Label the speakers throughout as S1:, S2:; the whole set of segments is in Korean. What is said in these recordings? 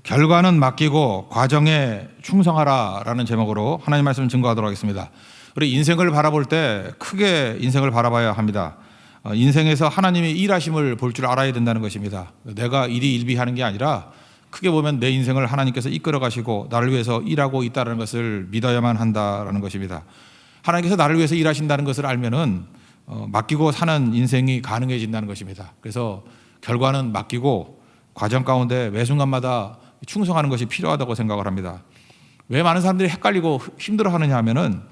S1: 결과는 맡기고 과정에 충성하라라는 제목으로 하나님 말씀 증거하도록 하겠습니다. 우리 인생을 바라볼 때 크게 인생을 바라봐야 합니다. 인생에서 하나님의 일하심을 볼 줄 알아야 된다는 것입니다. 내가 일희일비하는 게 아니라 크게 보면 내 인생을 하나님께서 이끌어 가시고 나를 위해서 일하고 있다는 것을 믿어야만 한다라는 것입니다. 하나님께서 나를 위해서 일하신다는 것을 알면은 맡기고 사는 인생이 가능해진다는 것입니다. 그래서 결과는 맡기고 과정 가운데 매 순간마다 충성하는 것이 필요하다고 생각을 합니다. 왜 많은 사람들이 헷갈리고 힘들어하느냐 하면은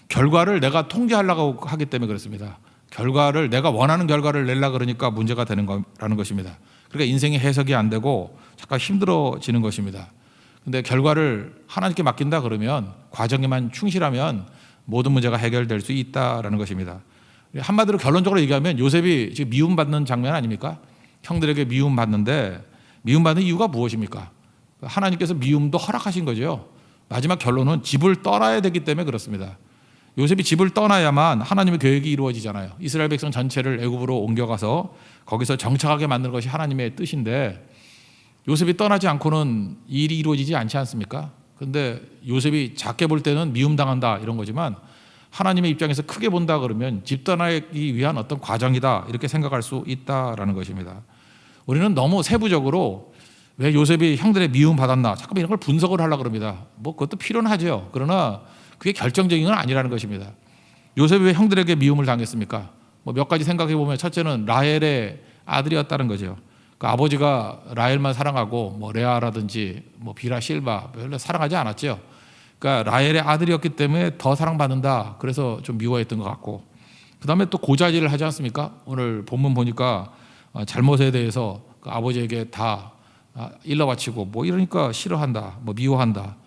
S1: 결과를 내가 통제하려고 하기 때문에 그렇습니다. 결과를 내가 원하는 결과를 내려고 그러니까 문제가 되는 거라는 것입니다. 그러니까 인생이 해석이 안 되고 잠깐 힘들어지는 것입니다. 근데 결과를 하나님께 맡긴다 그러면 과정에만 충실하면 모든 문제가 해결될 수 있다라는 것입니다. 한마디로 결론적으로 얘기하면 요셉이 지금 미움받는 장면 아닙니까? 형들에게 미움받는데 미움받는 이유가 무엇입니까? 하나님께서 미움도 허락하신 거죠. 마지막 결론은 집을 떠나야 되기 때문에 그렇습니다. 요셉이 집을 떠나야만 하나님의 계획이 이루어지잖아요. 이스라엘 백성 전체를 애굽으로 옮겨가서 거기서 정착하게 만드는 것이 하나님의 뜻인데 요셉이 떠나지 않고는 이 일이 이루어지지 않지 않습니까? 그런데 요셉이 작게 볼 때는 미움당한다 이런 거지만 하나님의 입장에서 크게 본다 그러면 집 떠나기 위한 어떤 과정이다 이렇게 생각할 수 있다라는 것입니다. 우리는 너무 세부적으로 왜 요셉이 형들의 미움 받았나 잠깐 이런 걸 분석을 하려고 그럽니다. 뭐 그것도 필요는 하죠. 그러나 그게 결정적인 건 아니라는 것입니다. 요셉이 왜 형들에게 미움을 당했습니까? 뭐 몇 가지 생각해 보면 첫째는 라헬의 아들이었다는 거죠. 그 아버지가 라헬만 사랑하고 뭐 레아라든지 뭐 비라 실바 별로 사랑하지 않았죠. 그러니까 라헬의 아들이었기 때문에 더 사랑받는다. 그래서 좀 미워했던 것 같고 그 다음에 또 고자질을 하지 않습니까? 오늘 본문 보니까 잘못에 대해서 그 아버지에게 다 일러 바치고 뭐 이러니까 싫어한다, 뭐 미워한다.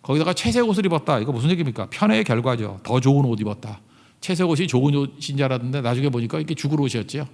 S1: 거기다가 채색 옷을 입었다. 이거 무슨 얘기입니까? 편애의 결과죠. 더 좋은 옷 입었다. 채색 옷이 좋은 옷인 줄 알았는데 나중에 보니까 이게 죽을 옷이었죠.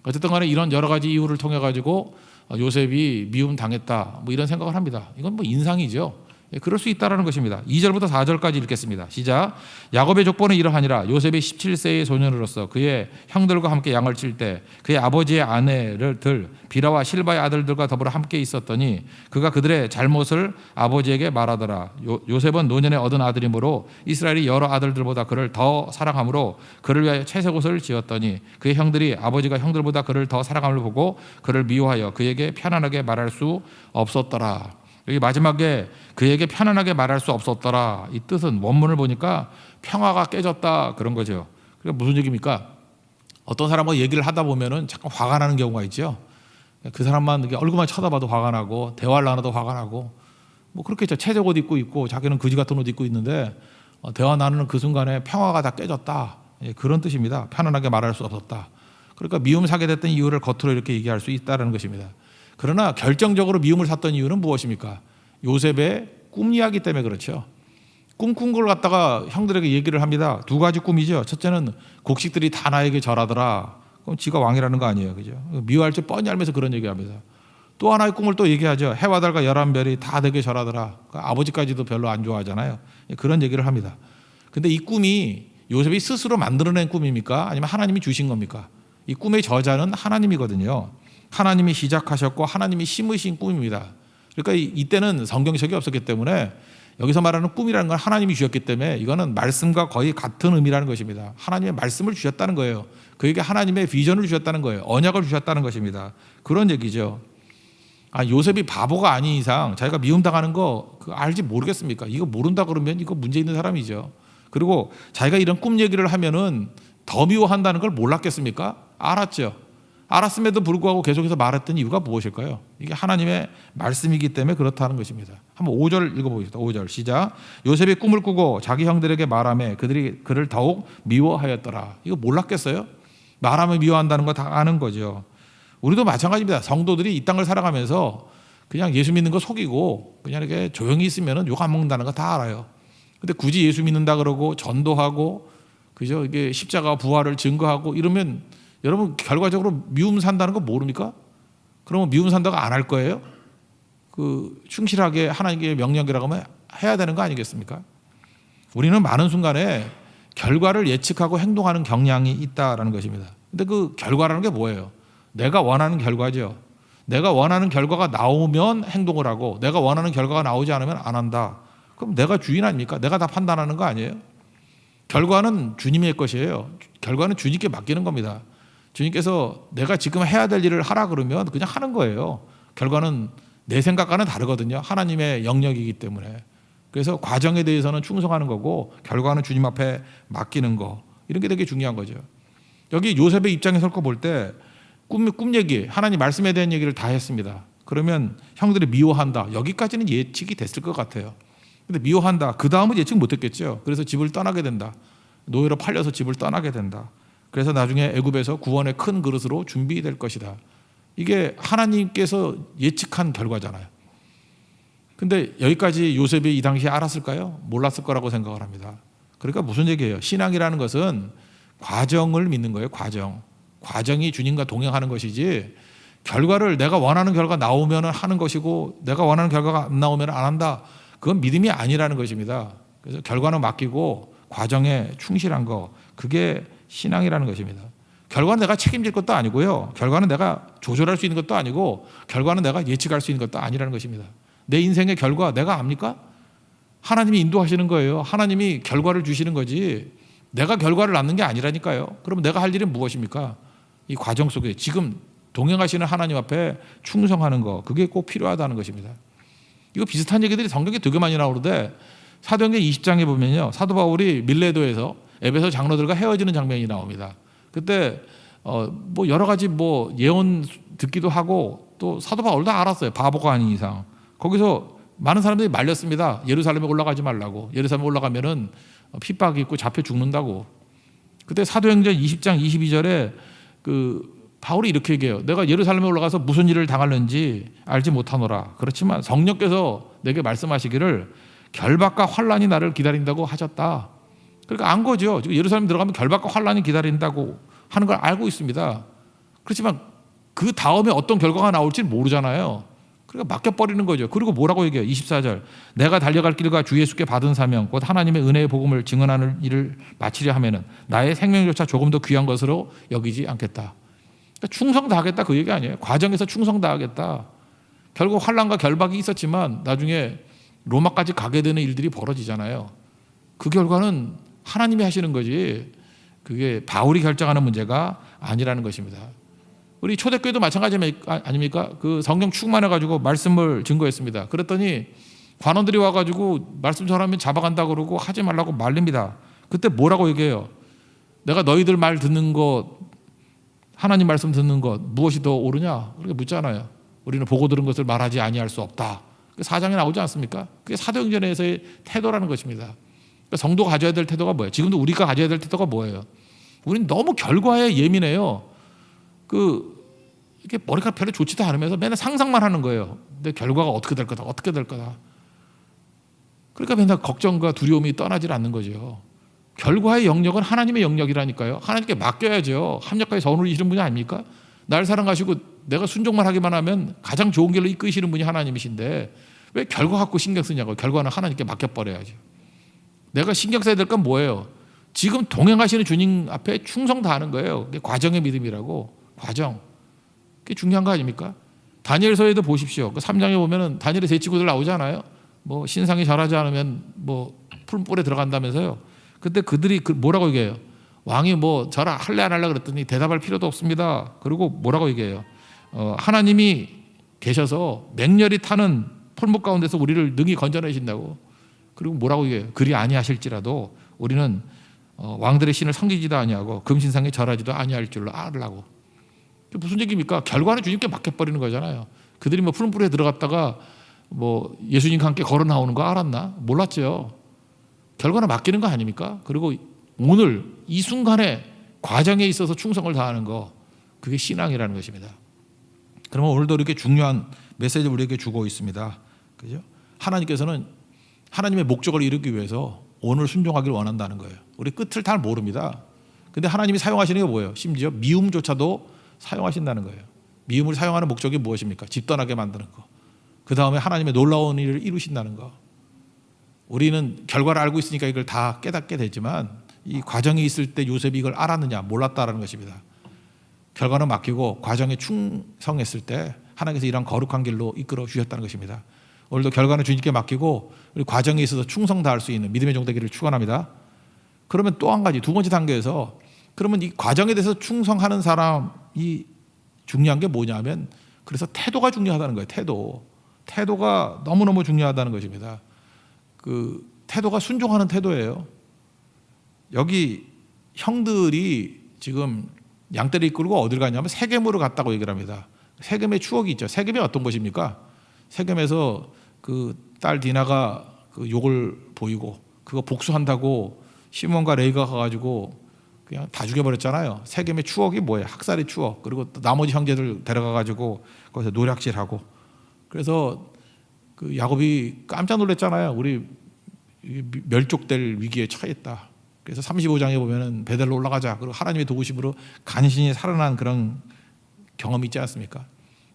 S1: 어쨌든 간에 이런 여러 가지 이유를 통해 가지고 요셉이 미움 당했다. 뭐 이런 생각을 합니다. 이건 뭐 인상이죠. 그럴 수 있다라는 것입니다. 2절부터 4절까지 읽겠습니다. 시작. 야곱의 족보는 이러하니라. 요셉이 17세의 소년으로서 그의 형들과 함께 양을 칠 때 그의 아버지의 아내들 비라와 실바의 아들들과 더불어 함께 있었더니 그가 그들의 잘못을 아버지에게 말하더라. 요셉은 노년에 얻은 아들이므로 이스라엘이 여러 아들들보다 그를 더 사랑하므로 그를 위하여 채색 옷을 지었더니 그의 형들이 아버지가 형들보다 그를 더 사랑함을 보고 그를 미워하여 그에게 편안하게 말할 수 없었더라. 여기 마지막에 그에게 편안하게 말할 수 없었더라. 이 뜻은 원문을 보니까 평화가 깨졌다 그런 거죠. 그러니까 무슨 얘기입니까? 어떤 사람과 얘기를 하다 보면은 잠깐 화가 나는 경우가 있죠. 그 사람만 얼굴만 쳐다봐도 화가 나고 대화를 나눠도 화가 나고 뭐 그렇겠죠. 채색 옷 입고 있고 자기는 거지 같은 옷 입고 있는데 대화 나누는 그 순간에 평화가 다 깨졌다. 그런 뜻입니다. 편안하게 말할 수 없었다. 그러니까 미움 사게 됐던 이유를 겉으로 이렇게 얘기할 수 있다는 것입니다. 그러나 결정적으로 미움을 샀던 이유는 무엇입니까? 요셉의 꿈 이야기 때문에 그렇죠. 꿈꾼 걸 갖다가 형들에게 얘기를 합니다. 두 가지 꿈이죠. 첫째는 곡식들이 다 나에게 절하더라. 그럼 지가 왕이라는 거 아니에요, 그죠? 미워할 줄 뻔히 알면서 그런 얘기합니다. 또 하나의 꿈을 또 얘기하죠. 해와 달과 11별이 다 내게 절하더라. 그러니까 아버지까지도 별로 안 좋아하잖아요. 그런 얘기를 합니다. 근데 이 꿈이 요셉이 스스로 만들어낸 꿈입니까? 아니면 하나님이 주신 겁니까? 이 꿈의 저자는 하나님이거든요. 하나님이 시작하셨고 하나님이 심으신 꿈입니다. 그러니까 이때는 성경책이 없었기 때문에 여기서 말하는 꿈이라는 건 하나님이 주셨기 때문에 이거는 말씀과 거의 같은 의미라는 것입니다. 하나님의 말씀을 주셨다는 거예요. 그에게 하나님의 비전을 주셨다는 거예요. 언약을 주셨다는 것입니다. 그런 얘기죠. 요셉이 바보가 아닌 이상 자기가 미움당하는 거 그거 알지 모르겠습니까? 이거 모른다 그러면 이거 문제 있는 사람이죠. 그리고 자기가 이런 꿈 얘기를 하면은 더 미워한다는 걸 몰랐겠습니까? 알았죠. 알았음에도 불구하고 계속해서 말했던 이유가 무엇일까요? 이게 하나님의 말씀이기 때문에 그렇다는 것입니다. 한번 5절 읽어보겠습니다. 5절 시작. 요셉이 꿈을 꾸고 자기 형들에게 말하며 그들이 그를 더욱 미워하였더라. 이거 몰랐겠어요? 말하면 미워한다는 거 다 아는 거죠. 우리도 마찬가지입니다. 성도들이 이 땅을 살아가면서 그냥 예수 믿는 거 속이고 그냥 이렇게 조용히 있으면 욕 안 먹는다는 거 다 알아요. 근데 굳이 예수 믿는다 그러고 전도하고 그죠? 이게 십자가 부활을 증거하고 이러면 여러분 결과적으로 미움 산다는 거 모릅니까? 그러면 미움 산다고 안 할 거예요? 충실하게 하나님께 명령이라고 하면 해야 되는 거 아니겠습니까? 우리는 많은 순간에 결과를 예측하고 행동하는 경향이 있다라는 것입니다. 근데 그 결과라는 게 뭐예요? 내가 원하는 결과죠. 내가 원하는 결과가 나오면 행동을 하고 내가 원하는 결과가 나오지 않으면 안 한다. 그럼 내가 주인 아닙니까? 내가 다 판단하는 거 아니에요? 결과는 주님의 것이에요. 결과는 주님께 맡기는 겁니다. 주님께서 내가 지금 해야 될 일을 하라 그러면 그냥 하는 거예요. 결과는 내 생각과는 다르거든요. 하나님의 영역이기 때문에. 그래서 과정에 대해서는 충성하는 거고 결과는 주님 앞에 맡기는 거. 이런 게 되게 중요한 거죠. 여기 요셉의 입장에서 볼 때 꿈 얘기, 하나님 말씀에 대한 얘기를 다 했습니다. 그러면 형들이 미워한다. 여기까지는 예측이 됐을 것 같아요. 근데 미워한다. 그 다음은 예측 못했겠죠. 그래서 집을 떠나게 된다. 노예로 팔려서 집을 떠나게 된다. 그래서 나중에 애굽에서 구원의 큰 그릇으로 준비될 것이다. 이게 하나님께서 예측한 결과잖아요. 근데 여기까지 요셉이 이 당시에 알았을까요? 몰랐을 거라고 생각을 합니다. 그러니까 무슨 얘기예요? 신앙이라는 것은 과정을 믿는 거예요. 과정이 주님과 동행하는 것이지 결과를 내가 원하는 결과 나오면 하는 것이고 내가 원하는 결과가 안 나오면 안 한다. 그건 믿음이 아니라는 것입니다. 그래서 결과는 맡기고 과정에 충실한 거, 그게 신앙이라는 것입니다. 결과는 내가 책임질 것도 아니고요. 결과는 내가 조절할 수 있는 것도 아니고 결과는 내가 예측할 수 있는 것도 아니라는 것입니다. 내 인생의 결과 내가 압니까? 하나님이 인도하시는 거예요. 하나님이 결과를 주시는 거지 내가 결과를 낳는 게 아니라니까요. 그럼 내가 할 일은 무엇입니까? 이 과정 속에 지금 동행하시는 하나님 앞에 충성하는 거, 그게 꼭 필요하다는 것입니다. 이거 비슷한 얘기들이 성경에 되게 많이 나오는데 사도행전 20장에 보면요, 사도 바울이 밀레도에서 에베소 장로들과 헤어지는 장면이 나옵니다. 그때 뭐 여러 가지 뭐 예언 듣기도 하고 또 사도 바울도 알았어요. 바보가 아닌 이상. 거기서 많은 사람들이 말렸습니다. 예루살렘에 올라가지 말라고. 예루살렘에 올라가면은 핍박이 있고 잡혀 죽는다고. 그때 사도행전 20장 22절에 바울이 이렇게 얘기해요. 내가 예루살렘에 올라가서 무슨 일을 당하는지 알지 못하노라. 그렇지만 성령께서 내게 말씀하시기를 결박과 환란이 나를 기다린다고 하셨다. 그러니까 안 거죠. 지금 예루살렘 들어가면 결박과 환란이 기다린다고 하는 걸 알고 있습니다. 그렇지만 그 다음에 어떤 결과가 나올지는 모르잖아요. 그러니까 맡겨버리는 거죠. 그리고 뭐라고 얘기해요? 24절. 내가 달려갈 길과 주 예수께 받은 사명 곧 하나님의 은혜의 복음을 증언하는 일을 마치려 하면은 나의 생명조차 조금 더 귀한 것으로 여기지 않겠다. 그러니까 충성 다하겠다 그 얘기 아니에요. 과정에서 충성 다하겠다. 결국 환난과 결박이 있었지만 나중에 로마까지 가게 되는 일들이 벌어지잖아요. 그 결과는 하나님이 하시는 거지 그게 바울이 결정하는 문제가 아니라는 것입니다. 우리 초대교회도 마찬가지 아닙니까? 그 성경 충만해가지고 말씀을 증거했습니다. 그랬더니 관원들이 와가지고 말씀 전하면 잡아간다 그러고 하지 말라고 말립니다. 그때 뭐라고 얘기해요? 내가 너희들 말 듣는 것, 하나님 말씀 듣는 것 무엇이 더 옳으냐? 그렇게 묻잖아요. 우리는 보고 들은 것을 말하지 아니할 수 없다. 사장에 나오지 않습니까? 그게 사도행전에서의 태도라는 것입니다. 그러니까 성도가 가져야 될 태도가 뭐예요? 지금도 우리가 가져야 될 태도가 뭐예요? 우리는 너무 결과에 예민해요. 이게 머리가 별로 좋지도 않으면서 맨날 상상만 하는 거예요. 근데 결과가 어떻게 될 거다, 어떻게 될 거다. 그러니까 맨날 걱정과 두려움이 떠나질 않는 거죠. 결과의 영역은 하나님의 영역이라니까요. 하나님께 맡겨야죠. 합력하게 선을 이루시는 분이 아닙니까? 날 사랑하시고 내가 순종만 하기만 하면 가장 좋은 길로 이끄시는 분이 하나님이신데 왜 결과 갖고 신경 쓰냐고. 결과는 하나님께 맡겨버려야죠. 내가 신경 써야 될 건 뭐예요? 지금 동행하시는 주님 앞에 충성 다하는 거예요. 그게 과정의 믿음이라고. 과정. 그게 중요한 거 아닙니까? 다니엘서에도 보십시오. 그 3장에 보면은 다니엘의 세 친구들 나오잖아요. 뭐 신상이 절하지 않으면 뭐 풀뿔에 들어간다면서요. 그때 그들이 뭐라고 얘기해요? 왕이 뭐 절하 할래 안 할래 그랬더니 대답할 필요도 없습니다. 그리고 뭐라고 얘기해요? 하나님이 계셔서 맹렬히 타는 풀목 가운데서 우리를 능히 건져내신다고. 그리고 뭐라고 얘기해요? 그리 아니하실지라도 우리는 왕들의 신을 섬기지도 아니하고 금신상에 절하지도 아니할 줄로 알라고. 무슨 얘기입니까? 결과는 주님께 맡겨버리는 거잖아요. 그들이 뭐 푸른 뿔에 들어갔다가 뭐 예수님과 함께 걸어 나오는 거 알았나? 몰랐죠. 결과는 맡기는 거 아닙니까? 그리고 오늘 이 순간에 과정에 있어서 충성을 다하는 거, 그게 신앙이라는 것입니다. 그러면 오늘도 이렇게 중요한 메시지를 우리에게 주고 있습니다. 그죠? 하나님께서는 하나님의 목적을 이루기 위해서 오늘 순종하기를 원한다는 거예요. 우리 끝을 잘 모릅니다. 근데 하나님이 사용하시는 게 뭐예요? 심지어 미움조차도 사용하신다는 거예요. 미움을 사용하는 목적이 무엇입니까? 집 떠나게 만드는 거. 그 다음에 하나님의 놀라운 일을 이루신다는 거. 우리는 결과를 알고 있으니까 이걸 다 깨닫게 되지만 이 과정이 있을 때 요셉이 이걸 알았느냐? 몰랐다라는 것입니다. 결과는 맡기고 과정에 충성했을 때 하나님께서 이런 거룩한 길로 이끌어 주셨다는 것입니다. 오늘도 결과는 주님께 맡기고 우리 과정에 있어서 충성 다할 수 있는 믿음의 종되기를 축원합니다. 그러면 또 한 가지 두 번째 단계에서 그러면 이 과정에 대해서 충성하는 사람이 중요한 게 뭐냐면 그래서 태도가 중요하다는 거예요. 태도가 너무너무 중요하다는 것입니다. 그 태도가 순종하는 태도예요. 여기 형들이 지금 양떼를 이끌고 어딜 갔냐면 세겜으로 갔다고 얘기를 합니다. 세겜의 추억이 있죠. 세겜이 어떤 곳입니까? 세겜에서 그 딸 디나가 그 욕을 보이고 그거 복수한다고 시몬과 레이가 가가지고 그냥 다 죽여버렸잖아요. 세겜의 추억이 뭐예요? 학살의 추억. 그리고 또 나머지 형제들 데려가가지고 거기서 노략질하고. 그래서 그 야곱이 깜짝 놀랐잖아요. 우리 멸족될 위기에 처했다. 그래서 35장에 보면은 베델로 올라가자. 그리고 하나님의 도우심으로 간신히 살아난 그런 경험이 있지 않습니까?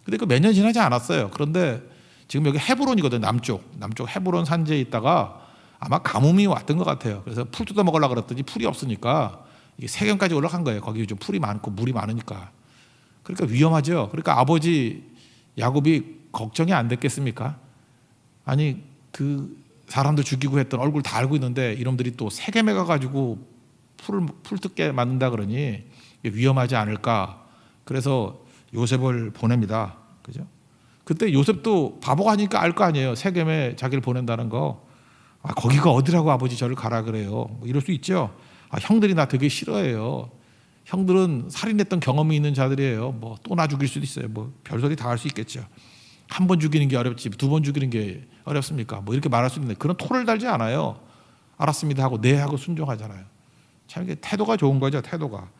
S1: 근데 그 몇 년 지나지 않았어요. 그런데 지금 여기 헤브론이거든요. 남쪽 헤브론 산지에 있다가 아마 가뭄이 왔던 것 같아요. 그래서 풀 뜯어 먹으려고 그랬더니 풀이 없으니까 이게 세겜까지 올라간 거예요. 거기 좀 풀이 많고 물이 많으니까. 그러니까 위험하죠. 그러니까 아버지 야곱이 걱정이 안 됐겠습니까? 아니 그 사람들 죽이고 했던 얼굴 다 알고 있는데 이놈들이 또 세겜에 가가지고 풀 뜯게 만든다 그러니 위험하지 않을까. 그래서 요셉을 보냅니다. 그죠? 그때 요셉도 바보가 아니니까 알 거 아니에요. 세겜에 자기를 보낸다는 거. 아, 거기가 어디라고 아버지 저를 가라 그래요. 뭐 이럴 수 있죠. 아, 형들이 나 되게 싫어해요. 형들은 살인했던 경험이 있는 자들이에요. 뭐 또 나 죽일 수도 있어요. 뭐 별소리 다 할 수 있겠죠. 한 번 죽이는 게 어렵지 두 번 죽이는 게 어렵습니까? 뭐 이렇게 말할 수 있는데 그런 토를 달지 않아요. 알았습니다 하고 네 하고 순종하잖아요. 참 이게 태도가 좋은 거죠. 태도가.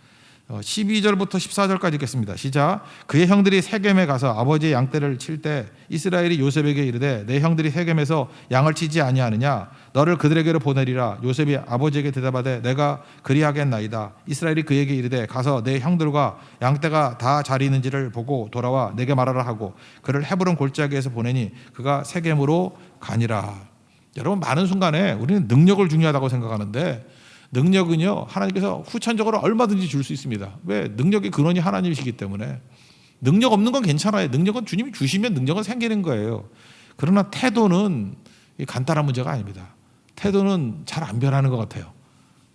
S1: 12절부터 14절까지 읽겠습니다. 시작. 그의 형들이 세겜에 가서 아버지의 양떼를 칠 때 이스라엘이 요셉에게 이르되 내 형들이 세겜에서 양을 치지 아니하느냐 너를 그들에게로 보내리라. 요셉이 아버지에게 대답하되 내가 그리하겠나이다. 이스라엘이 그에게 이르되 가서 내 형들과 양떼가 다 잘 있는지를 보고 돌아와 내게 말하라 하고 그를 헤브론 골짜기에서 보내니 그가 세겜으로 가니라. 여러분 많은 순간에 우리는 능력을 중요하다고 생각하는데 능력은요 하나님께서 후천적으로 얼마든지 줄 수 있습니다. 왜? 능력의 근원이 하나님이시기 때문에. 능력 없는 건 괜찮아요. 능력은 주님이 주시면 능력은 생기는 거예요. 그러나 태도는 간단한 문제가 아닙니다. 태도는 잘 안 변하는 것 같아요.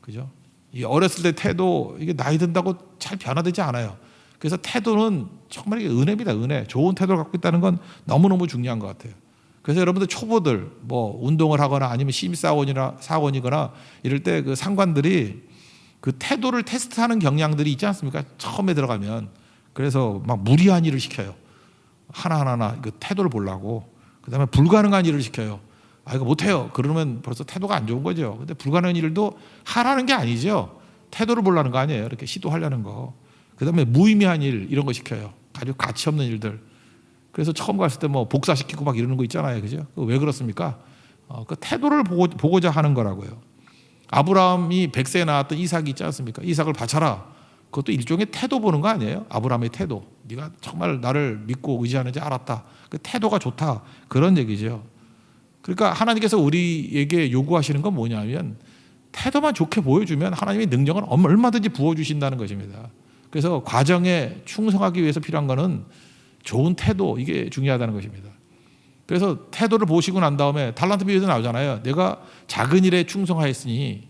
S1: 그죠? 이 어렸을 때 태도 이게 나이 든다고 잘 변화되지 않아요. 그래서 태도는 정말 이게 은혜입니다. 은혜. 좋은 태도를 갖고 있다는 건 너무너무 중요한 것 같아요. 그래서 여러분들 초보들 뭐 운동을 하거나 아니면 사원이거나 이럴 때 그 상관들이 그 태도를 테스트하는 경향들이 있지 않습니까? 처음에 들어가면. 그래서 막 무리한 일을 시켜요. 하나하나 그 태도를 보려고. 그다음에 불가능한 일을 시켜요. 아 이거 못해요. 그러면 벌써 태도가 안 좋은 거죠. 근데 불가능한 일도 하라는 게 아니죠. 태도를 보려는 거 아니에요. 이렇게 시도하려는 거. 그다음에 무의미한 일 이런 거 시켜요. 아주 가치 없는 일들. 그래서 처음 갔을 때 뭐 복사시키고 막 이러는 거 있잖아요. 그죠? 왜 그렇습니까? 그 태도를 보고자 하는 거라고요. 아브라함이 100세에 낳았던 이삭이 있지 않습니까? 이삭을 바쳐라. 그것도 일종의 태도 보는 거 아니에요? 아브라함의 태도. 네가 정말 나를 믿고 의지하는지 알았다. 그 태도가 좋다. 그런 얘기죠. 그러니까 하나님께서 우리에게 요구하시는 건 뭐냐면 태도만 좋게 보여주면 하나님의 능력은 얼마든지 부어주신다는 것입니다. 그래서 과정에 충성하기 위해서 필요한 거는 좋은 태도, 이게 중요하다는 것입니다. 그래서 태도를 보시고 난 다음에 달란트 비유도 나오잖아요. 내가 작은 일에 충성하였으니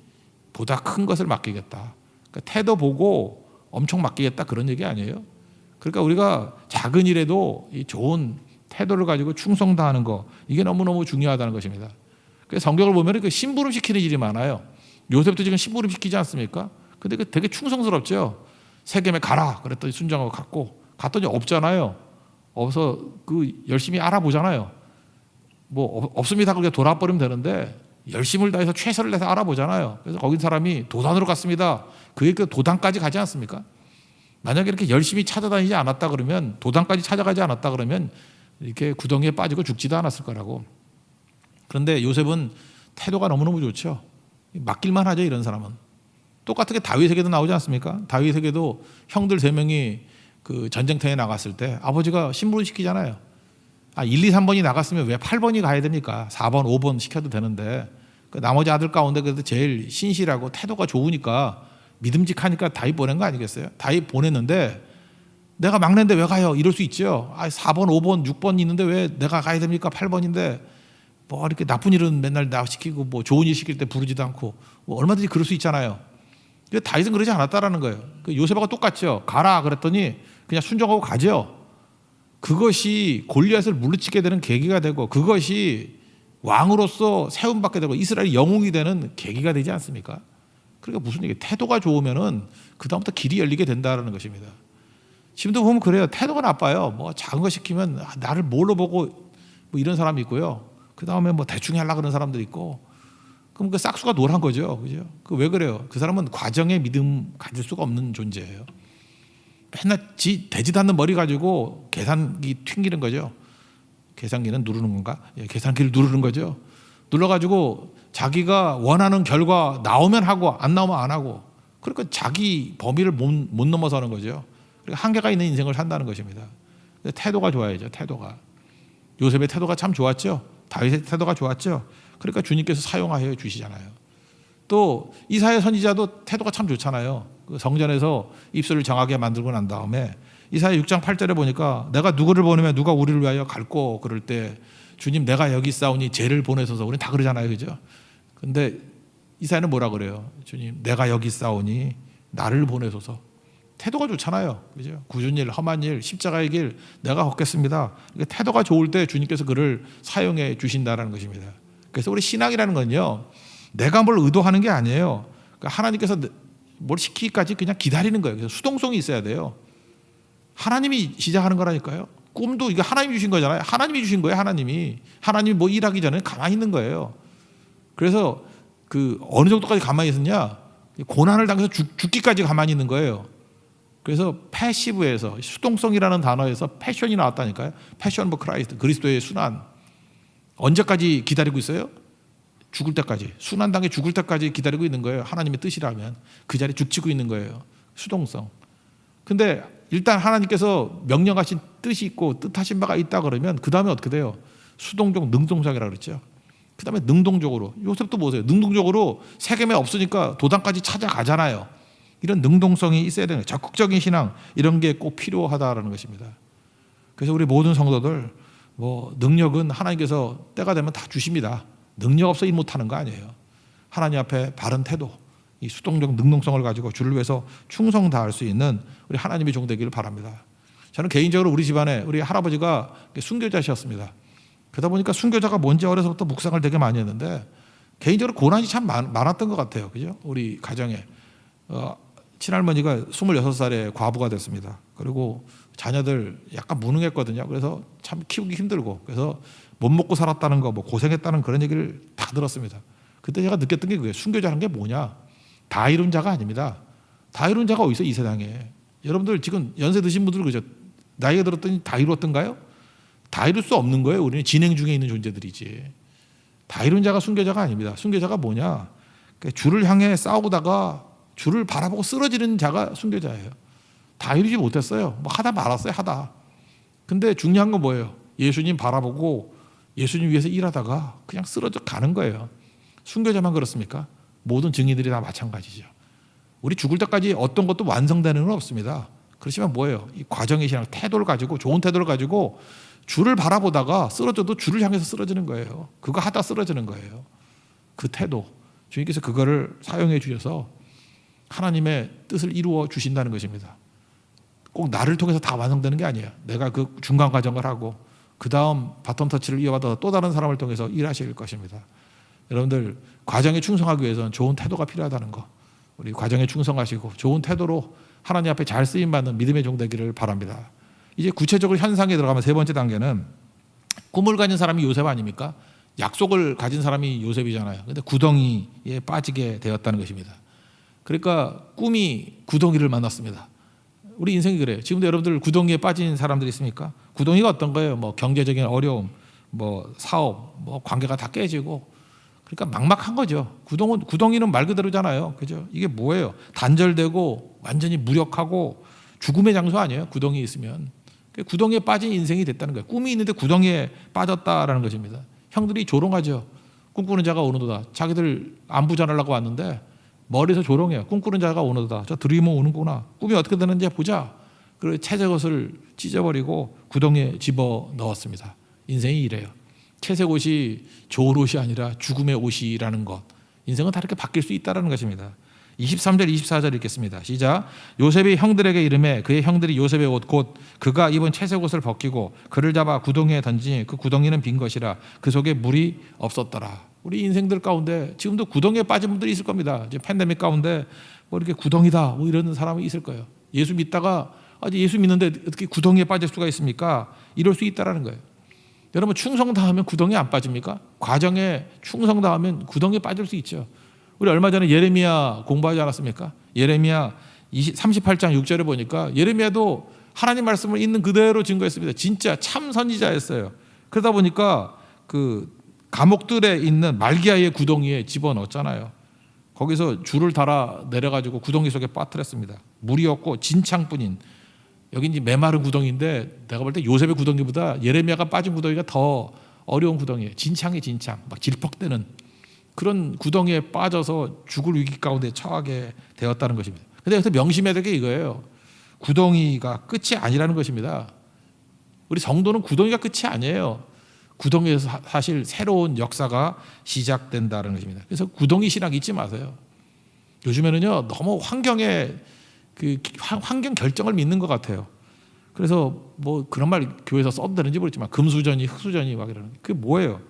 S1: 보다 큰 것을 맡기겠다. 그러니까 태도 보고 엄청 맡기겠다 그런 얘기 아니에요. 그러니까 우리가 작은 일에도 이 좋은 태도를 가지고 충성 다하는 거 이게 너무너무 중요하다는 것입니다. 그래서 성경을 보면 그 심부름 시키는 일이 많아요. 요셉도 지금 심부름 시키지 않습니까? 근데 그 되게 충성스럽죠. 세겜에 가라 그랬더니 순종하고 갔더니 없잖아요. 없어 그 열심히 알아보잖아요. 뭐 없습니다. 그렇게 돌아버리면 되는데 열심을 다해서 최선을 내서 알아보잖아요. 그래서 거기 사람이 도단으로 갔습니다. 그게 그 도단까지 가지 않습니까? 만약에 이렇게 열심히 찾아다니지 않았다 그러면 도단까지 찾아가지 않았다 그러면 이렇게 구덩이에 빠지고 죽지도 않았을 거라고. 그런데 요셉은 태도가 너무너무 좋죠. 맡길만 하죠. 이런 사람은. 똑같은 게 다윗에게도 나오지 않습니까? 다윗에게도 형들 3명이 그 전쟁터에 나갔을 때 아버지가 심부름 시키잖아요. 1, 2, 3번이 나갔으면 왜 8번이 가야 됩니까? 4번, 5번 시켜도 되는데 그 나머지 아들 가운데 그래도 제일 신실하고 태도가 좋으니까 믿음직하니까 다윗 보낸 거 아니겠어요? 다윗 보냈는데 내가 막내인데 왜 가요? 이럴 수 있죠. 4번, 5번, 6번 있는데 왜 내가 가야 됩니까? 8번인데 뭐 이렇게 나쁜 일은 맨날 나 시키고 뭐 좋은 일 시킬 때 부르지도 않고 뭐 얼마든지 그럴 수 있잖아요. 근데 다윗은 그러지 않았다라는 거예요. 요셉하고 똑같죠. 가라 그랬더니 그냥 순종하고 가죠. 그것이 골리앗을 물리치게 되는 계기가 되고 그것이 왕으로서 세움받게 되고 이스라엘의 영웅이 되는 계기가 되지 않습니까? 그러니까 무슨 얘기? 태도가 좋으면은 그 다음부터 길이 열리게 된다라는 것입니다. 지금도 보면 그래요. 태도가 나빠요. 뭐 작은 거 시키면 나를 뭘로 보고 뭐 이런 사람이 있고요. 그 다음에 뭐 대충 하려고 그러는 사람들 있고. 그럼 그 싹수가 노란 거죠, 그죠? 그 왜 그래요? 그 사람은 과정에 믿음 가질 수가 없는 존재예요. 맨날 되지도 않는 머리 가지고 계산기 튕기는 거죠. 계산기는 누르는 건가? 예, 계산기를 누르는 거죠. 눌러가지고 자기가 원하는 결과 나오면 하고 안 나오면 안 하고. 그러니까 자기 범위를 못 넘어서는 거죠. 그러니까 한계가 있는 인생을 산다는 것입니다. 태도가 좋아야죠. 태도가. 요셉의 태도가 참 좋았죠. 다윗의 태도가 좋았죠. 그러니까 주님께서 사용하여 주시잖아요. 또 이사야 선지자도 태도가 참 좋잖아요. 그 성전에서 입술을 정하게 만들고 난 다음에 이사야 6장 8절에 보니까 내가 누구를 보내면 누가 우리를 위하여 갈고 그럴 때 주님 내가 여기 있사오니 죄를 보내소서. 우리는 다 그러잖아요. 그죠? 근데 이사야는 뭐라 그래요? 주님 내가 여기 있사오니 나를 보내소서. 태도가 좋잖아요. 그죠? 굳은 일, 험한 일, 십자가의 길 내가 걷겠습니다. 그러니까 태도가 좋을 때 주님께서 그를 사용해 주신다는 것입니다. 그래서 우리 신앙이라는 건요. 내가 뭘 의도하는 게 아니에요. 그러니까 하나님께서 뭘 시키기까지 그냥 기다리는 거예요. 그래서 수동성이 있어야 돼요. 하나님이 시작하는 거라니까요. 꿈도 이거 하나님이 주신 거잖아요. 하나님이 주신 거예요. 하나님이 뭐 일하기 전에 가만히 있는 거예요. 그래서 그 어느 정도까지 가만히 있었냐? 고난을 당해서 죽기까지 가만히 있는 거예요. 그래서 패시브에서 수동성이라는 단어에서 패션이 나왔다니까요. 패션 오브 크라이스트, 그리스도의 순환. 언제까지 기다리고 있어요? 죽을 때까지. 순환당해 죽을 때까지 기다리고 있는 거예요. 하나님의 뜻이라면 그 자리에 죽치고 있는 거예요. 수동성. 근데 일단 하나님께서 명령하신 뜻이 있고 뜻하신 바가 있다 그러면 그 다음에 어떻게 돼요? 수동적 능동적이라고 그랬죠. 그 다음에 능동적으로. 요셉도 보세요. 능동적으로 세겜에 없으니까 도당까지 찾아가잖아요. 이런 능동성이 있어야 되는 거예요. 적극적인 신앙 이런 게 꼭 필요하다라는 것입니다. 그래서 우리 모든 성도들 뭐 능력은 하나님께서 때가 되면 다 주십니다. 능력 없어 일 못하는 거 아니에요. 하나님 앞에 바른 태도, 이 수동적 능동성을 가지고 주를 위해서 충성 다할 수 있는 우리 하나님의 종 되기를 바랍니다. 저는 개인적으로 우리 집안에 우리 할아버지가 순교자셨습니다. 그러다 보니까 순교자가 뭔지 어려서부터 묵상을 되게 많이 했는데 개인적으로 고난이 참 많았던 것 같아요. 그죠? 우리 가정에 친할머니가 26살에 과부가 됐습니다. 그리고 자녀들 약간 무능했거든요. 그래서 참 키우기 힘들고 그래서 못 먹고 살았다는 거, 뭐 고생했다는 그런 얘기를 다 들었습니다. 그때 제가 느꼈던 게 그거예요. 순교자는 게 뭐냐? 다 이룬 자가 아닙니다. 다 이룬 자가 어디 있어 이 세상에. 여러분들 지금 연세 드신 분들 그죠? 나이가 들었더니 다 이뤘던가요? 다 이룰 수 없는 거예요. 우리는 진행 중에 있는 존재들이지. 다 이룬 자가 순교자가 아닙니다. 순교자가 뭐냐? 주를 향해 싸우다가 주를 바라보고 쓰러지는 자가 순교자예요. 다 이루지 못했어요. 뭐 하다 말았어요. 하다. 근데 중요한 건 뭐예요? 예수님 바라보고 예수님 위해서 일하다가 그냥 쓰러져 가는 거예요. 순교자만 그렇습니까? 모든 증인들이 다 마찬가지죠. 우리 죽을 때까지 어떤 것도 완성되는 건 없습니다. 그렇지만 뭐예요? 이 과정의 신앙, 태도를 가지고 좋은 태도를 가지고 주를 바라보다가 쓰러져도 주를 향해서 쓰러지는 거예요. 그거 하다 쓰러지는 거예요. 그 태도. 주님께서 그거를 사용해 주셔서 하나님의 뜻을 이루어 주신다는 것입니다. 꼭 나를 통해서 다 완성되는 게 아니에요. 내가 그 중간 과정을 하고 그 다음 바톤 터치를 이어받아서 또 다른 사람을 통해서 일하실 것입니다. 여러분들 과정에 충성하기 위해서는 좋은 태도가 필요하다는 거. 우리 과정에 충성하시고 좋은 태도로 하나님 앞에 잘 쓰임받는 믿음의 종 되기를 바랍니다. 이제 구체적으로 현상에 들어가면 세 번째 단계는 꿈을 가진 사람이 요셉 아닙니까? 약속을 가진 사람이 요셉이잖아요. 근데 구덩이에 빠지게 되었다는 것입니다. 그러니까 꿈이 구덩이를 만났습니다. 우리 인생이 그래요. 지금도 여러분들 구덩이에 빠진 사람들이 있습니까? 구덩이가 어떤 거예요? 뭐 경제적인 어려움, 뭐 사업, 뭐 관계가 다 깨지고 그러니까 막막한 거죠. 구덩이는 말 그대로잖아요. 그죠? 이게 뭐예요? 단절되고 완전히 무력하고 죽음의 장소 아니에요? 구덩이에 있으면. 구덩이에 빠진 인생이 됐다는 거예요. 꿈이 있는데 구덩이에 빠졌다라는 것입니다. 형들이 조롱하죠. 꿈꾸는 자가 오는도다. 자기들 안부 전하려고 왔는데 머리에서 조롱해요. 꿈꾸는 자가 오는도다. 저 드리머 오는구나. 꿈이 어떻게 되는지 보자. 그리고 채색옷을 찢어버리고 구덩이에 집어 넣었습니다. 인생이 이래요. 채색옷이 좋은 옷이 아니라 죽음의 옷이라는 것. 인생은 다르게 바뀔 수 있다는 것입니다. 23절 24절 읽겠습니다. 시작. 요셉이 형들에게 이르매 그의 형들이 요셉의 옷 곧 그가 입은 채색옷을 벗기고 그를 잡아 구덩이에 던지니 그 구덩이는 빈 것이라 그 속에 물이 없었더라. 우리 인생들 가운데 지금도 구덩이에 빠진 분들이 있을 겁니다. 지금 팬데믹 가운데 뭐 이렇게 구덩이다 뭐 이러는 사람이 있을 거예요. 예수 믿다가 예수 믿는데 어떻게 구덩이에 빠질 수가 있습니까? 이럴 수 있다라는 거예요. 여러분 충성 다하면 구덩이에 안 빠집니까? 과정에 충성 다하면 구덩이에 빠질 수 있죠. 우리 얼마 전에 예레미야 공부하지 않았습니까? 예레미야 38장 6절에 보니까 예레미야도 하나님 말씀을 있는 그대로 증거했습니다. 진짜 참 선지자였어요. 그러다 보니까 그 감옥들에 있는 말기야의 구덩이에 집어넣었잖아요. 거기서 줄을 달아 내려가지고 구덩이 속에 빠뜨렸습니다. 물이 없고 진창뿐인, 여기 이제 메마른 구덩이인데 내가 볼 때 요셉의 구덩이보다 예레미야가 빠진 구덩이가 더 어려운 구덩이에요. 진창이 진창, 막 질퍽대는 그런 구덩이에 빠져서 죽을 위기 가운데 처하게 되었다는 것입니다. 근데 여기서 명심해야 될 게 이거예요. 구덩이가 끝이 아니라는 것입니다. 우리 성도는 구덩이가 끝이 아니에요. 구덩이에서 사실 새로운 역사가 시작된다는 것입니다. 그래서 구덩이 신학 잊지 마세요. 요즘에는요 너무 환경에 환경 결정을 믿는 것 같아요. 그래서 뭐 그런 말 교회에서 써도 되는지 모르지만 금수저니 흙수저니 막 이러는 그게 뭐예요?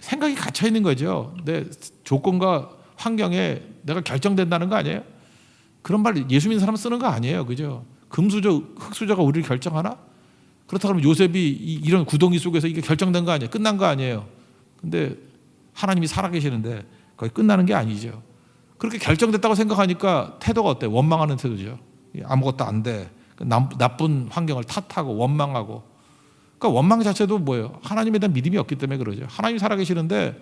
S1: 생각이 갇혀 있는 거죠. 내 조건과 환경에 내가 결정된다는 거 아니에요? 그런 말 예수 믿는 사람 쓰는 거 아니에요, 그죠? 금수저, 흙수저가 우리를 결정하나? 그렇다 그러면 요셉이 이런 구덩이 속에서 이게 결정된 거 아니에요? 끝난 거 아니에요? 근데 하나님이 살아계시는데 거의 끝나는 게 아니죠. 그렇게 결정됐다고 생각하니까 태도가 어때요? 원망하는 태도죠. 아무것도 안 돼. 나쁜 환경을 탓하고 원망하고. 그러니까 원망 자체도 뭐예요? 하나님에 대한 믿음이 없기 때문에 그러죠. 하나님이 살아계시는데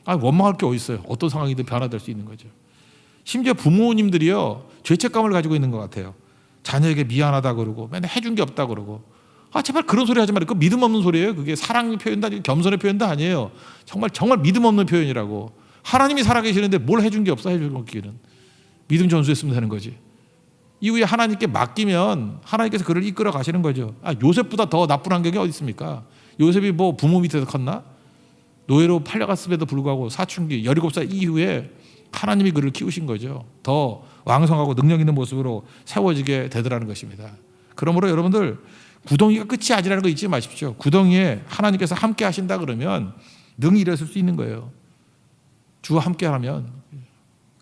S1: 원망할 게 어디 있어요? 어떤 상황이든 변화될 수 있는 거죠. 심지어 부모님들이요 죄책감을 가지고 있는 것 같아요. 자녀에게 미안하다 그러고 맨날 해준 게 없다 그러고. 제발 그런 소리 하지 말아요. 그 믿음 없는 소리예요. 그게 사랑의 표현도 아니고 겸손의 표현도 아니에요. 정말 믿음 없는 표현이라고. 하나님이 살아계시는데 뭘 해준 게 없어. 해준 것기는 믿음 전수했으면 되는 거지. 이후에 하나님께 맡기면 하나님께서 그를 이끌어 가시는 거죠. 요셉보다 더 나쁜 환경이 어디 있습니까? 요셉이 뭐 부모 밑에서 컸나? 노예로 팔려갔음에도 불구하고 사춘기 17살 이후에 하나님이 그를 키우신 거죠. 더 왕성하고 능력 있는 모습으로 세워지게 되더라는 것입니다. 그러므로 여러분들 구덩이가 끝이 아니라는 거 잊지 마십시오. 구덩이에 하나님께서 함께 하신다 그러면 능히 일어설 수 있는 거예요. 주와 함께 하면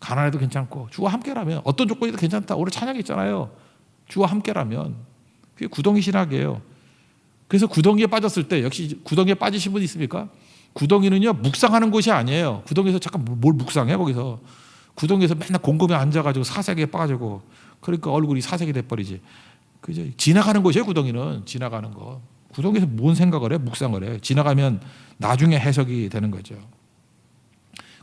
S1: 가난해도 괜찮고 주와 함께라면 어떤 조건이도 괜찮다. 오늘 찬양이 있잖아요. 주와 함께라면 그게 구덩이 신학이에요. 그래서 구덩이에 빠졌을 때 역시 구덩이에 빠지신 분 있습니까? 구덩이는요 묵상하는 곳이 아니에요. 구덩이에서 잠깐 뭘 묵상해 거기서. 구덩이에서 맨날 곰곰이 앉아가지고 사색에 빠지고 그러니까 얼굴이 사색이 돼버리지. 그죠? 지나가는 곳이에요. 구덩이는 지나가는 거. 구덩이에서 뭔 생각을 해? 묵상을 해. 지나가면 나중에 해석이 되는 거죠.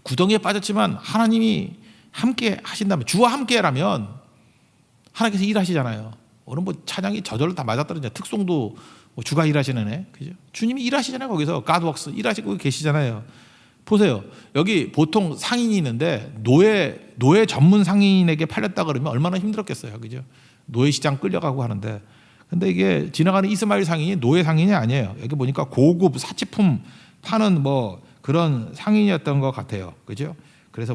S1: 구덩이에 빠졌지만 하나님이 함께 하신다면 주와 함께라면 하나님께서 일하시잖아요. 오늘 뭐 찬양이 저절로 다 맞아떨어지냐. 특송도 뭐 주가 일하시는 애, 그죠? 주님이 일하시잖아요. 거기서 God 일하시고 계시잖아요. 보세요. 여기 보통 상인이 있는데 노예 전문 상인에게 팔렸다 그러면 얼마나 힘들었겠어요, 그죠? 노예 시장 끌려가고 하는데, 근데 이게 지나가는 이스마엘 상인이 노예 상인이 아니에요. 여기 보니까 고급 사치품 파는 뭐 그런 상인이었던 것 같아요, 그죠? 그래서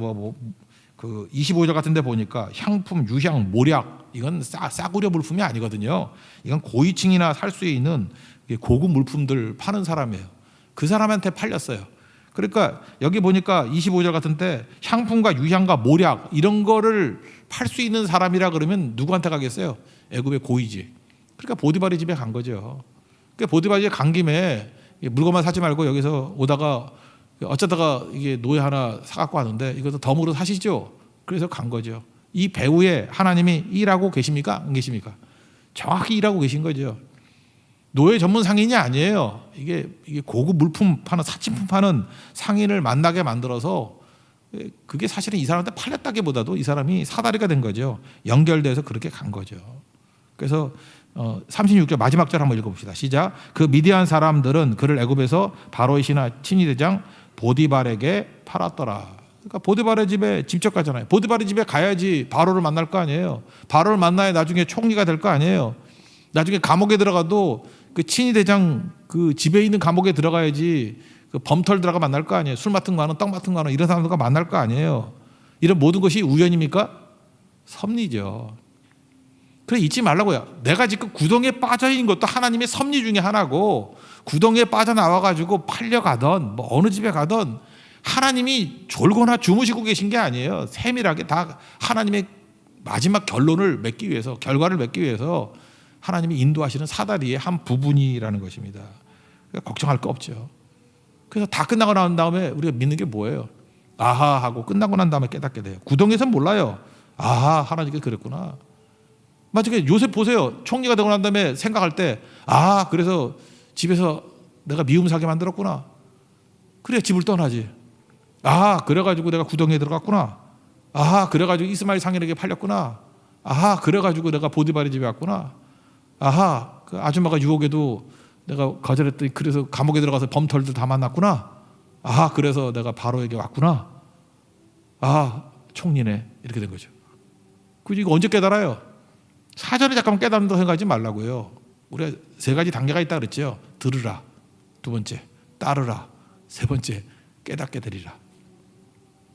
S1: 그 25절 같은데 보니까 향품, 유향, 모략 이건 싸구려 물품이 아니거든요. 이건 고위층이나 살 수 있는 고급 물품들 파는 사람이에요. 그 사람한테 팔렸어요. 그러니까 여기 보니까 25절 같은데 향품과 유향과 모략 이런 거를 팔 수 있는 사람이라 그러면 누구한테 가겠어요? 애굽의 고위지. 그러니까 보디발의 집에 간 거죠. 그러니까 보디발의 집에 간 김에 물건만 사지 말고 여기서 오다가 어쩌다가 이게 노예 하나 사갖고 왔는데 이것도 덤으로 사시죠. 그래서 간 거죠. 이 배후에 하나님이 일하고 계십니까? 안 계십니까? 정확히 일하고 계신 거죠. 노예 전문 상인이 아니에요. 이게 고급 물품 파는 사치품 파는 상인을 만나게 만들어서 그게 사실은 이 사람한테 팔렸다기보다도 이 사람이 사다리가 된 거죠. 연결돼서 그렇게 간 거죠. 그래서 36절 마지막 절 한번 읽어봅시다. 시작. 그 미디안 사람들은 그를 애굽에서 바로의 신하 친위대장 보디발에게 팔았더라. 그러니까 보디발의 집에 직접 가잖아요. 보디발의 집에 가야지 바로를 만날 거 아니에요. 바로를 만나야 나중에 총리가 될 거 아니에요. 나중에 감옥에 들어가도 그 친위 대장 그 집에 있는 감옥에 들어가야지 그 범털들하고 만날 거 아니에요. 술 맡은 거 하는 떡 맡은 거 하는 이런 사람들과 만날 거 아니에요. 이런 모든 것이 우연입니까? 섭리죠. 그래 잊지 말라고요. 내가 지금 구덩이에 빠져 있는 것도 하나님의 섭리 중에 하나고, 구덩이에 빠져나와 가지고 팔려가던 뭐 어느 집에 가던 하나님이 졸거나 주무시고 계신 게 아니에요. 세밀하게 다 하나님의 마지막 결론을 맺기 위해서, 결과를 맺기 위해서 하나님이 인도하시는 사다리의 한 부분이라는 것입니다. 그러니까 걱정할 거 없죠. 그래서 다 끝나고 난 다음에 우리가 믿는 게 뭐예요? 아하 하고 끝나고 난 다음에 깨닫게 돼요. 구덩이에서는 몰라요. 아하, 하나님께서 그랬구나. 마치 요셉 보세요. 총리가 되고 난 다음에 생각할 때, 아, 그래서 집에서 내가 미움 사게 만들었구나. 그래 집을 떠나지. 아, 그래가지고 내가 구덩이에 들어갔구나. 아, 그래가지고 이스마엘 상인에게 팔렸구나. 아, 그래가지고 내가 보디발의 집에 왔구나. 아하, 그 아줌마가 유혹에도 내가 거절했더니 그래서 감옥에 들어가서 범털들 다 만났구나. 아하, 그래서 내가 바로에게 왔구나. 아, 총리네. 이렇게 된 거죠. 그 이거 언제 깨달아요? 사전에 잠깐만 깨닫는다고 생각하지 말라고요. 우리가 세 가지 단계가 있다 그랬죠. 들으라, 두 번째 따르라, 세 번째 깨닫게 되리라.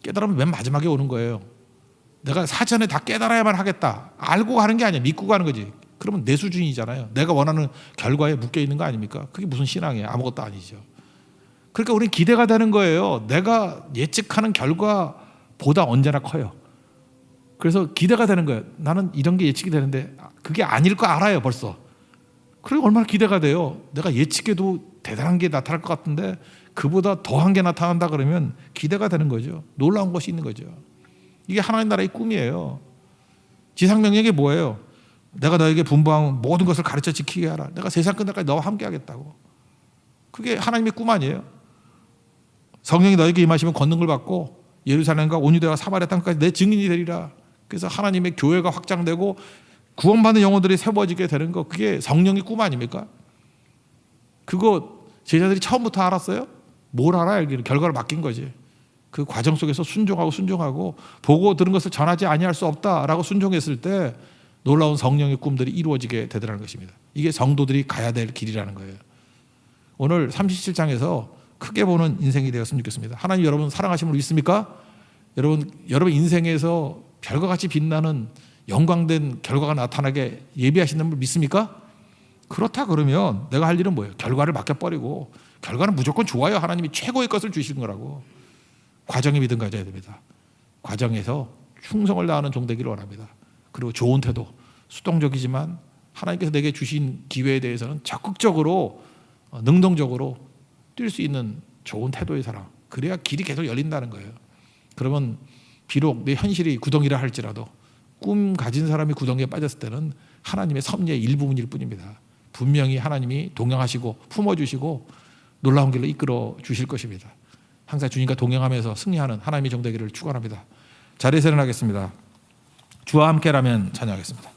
S1: 깨달으면 맨 마지막에 오는 거예요. 내가 사전에 다 깨달아야만 하겠다, 알고 가는 게 아니야. 믿고 가는 거지. 그러면 내 수준이잖아요. 내가 원하는 결과에 묶여 있는 거 아닙니까? 그게 무슨 신앙이에요? 아무것도 아니죠. 그러니까 우리는 기대가 되는 거예요. 내가 예측하는 결과보다 언제나 커요. 그래서 기대가 되는 거예요. 나는 이런 게 예측이 되는데 그게 아닐 거 알아요 벌써. 그리고 얼마나 기대가 돼요. 내가 예측해도 대단한 게 나타날 것 같은데 그보다 더한 게 나타난다 그러면 기대가 되는 거죠. 놀라운 것이 있는 거죠. 이게 하나님 나라의 꿈이에요. 지상명령이 뭐예요? 내가 너에게 분부한 모든 것을 가르쳐 지키게 하라. 내가 세상 끝날까지 너와 함께 하겠다고. 그게 하나님의 꿈 아니에요? 성령이 너에게 임하시면 권능을 받고 예루살렘과 온 유대와 사마리아 땅까지 내 증인이 되리라. 그래서 하나님의 교회가 확장되고 구원받는 영혼들이 세워지게 되는 거, 그게 성령의 꿈 아닙니까? 그거 제자들이 처음부터 알았어요? 뭘 알아야 알기는 결과를 맡긴 거지. 그 과정 속에서 순종하고 보고 들은 것을 전하지 아니할 수 없다라고 순종했을 때 놀라운 성령의 꿈들이 이루어지게 되더라는 것입니다. 이게 성도들이 가야 될 길이라는 거예요. 오늘 37장에서 크게 보는 인생이 되었으면 좋겠습니다. 하나님 여러분 사랑하심을 믿습니까? 여러분 인생에서 별과 같이 빛나는 영광된 결과가 나타나게 예비하시는 분 믿습니까? 그렇다 그러면 내가 할 일은 뭐예요? 결과를 맡겨버리고, 결과는 무조건 좋아요. 하나님이 최고의 것을 주시는 거라고. 과정의 믿음 가져야 됩니다. 과정에서 충성을 다하는 종 되기를 원합니다. 그리고 좋은 태도, 수동적이지만 하나님께서 내게 주신 기회에 대해서는 적극적으로 능동적으로 뛸 수 있는 좋은 태도의 사람, 그래야 길이 계속 열린다는 거예요. 그러면 비록 내 현실이 구덩이라 할지라도 꿈 가진 사람이 구덩이에 빠졌을 때는 하나님의 섭리의 일부분일 뿐입니다. 분명히 하나님이 동행하시고 품어주시고 놀라운 길로 이끌어 주실 것입니다. 항상 주님과 동행하면서 승리하는 하나님의 종 되기를 축원합니다. 자리에서 일어나겠습니다. 주와 함께라면 찬양하겠습니다.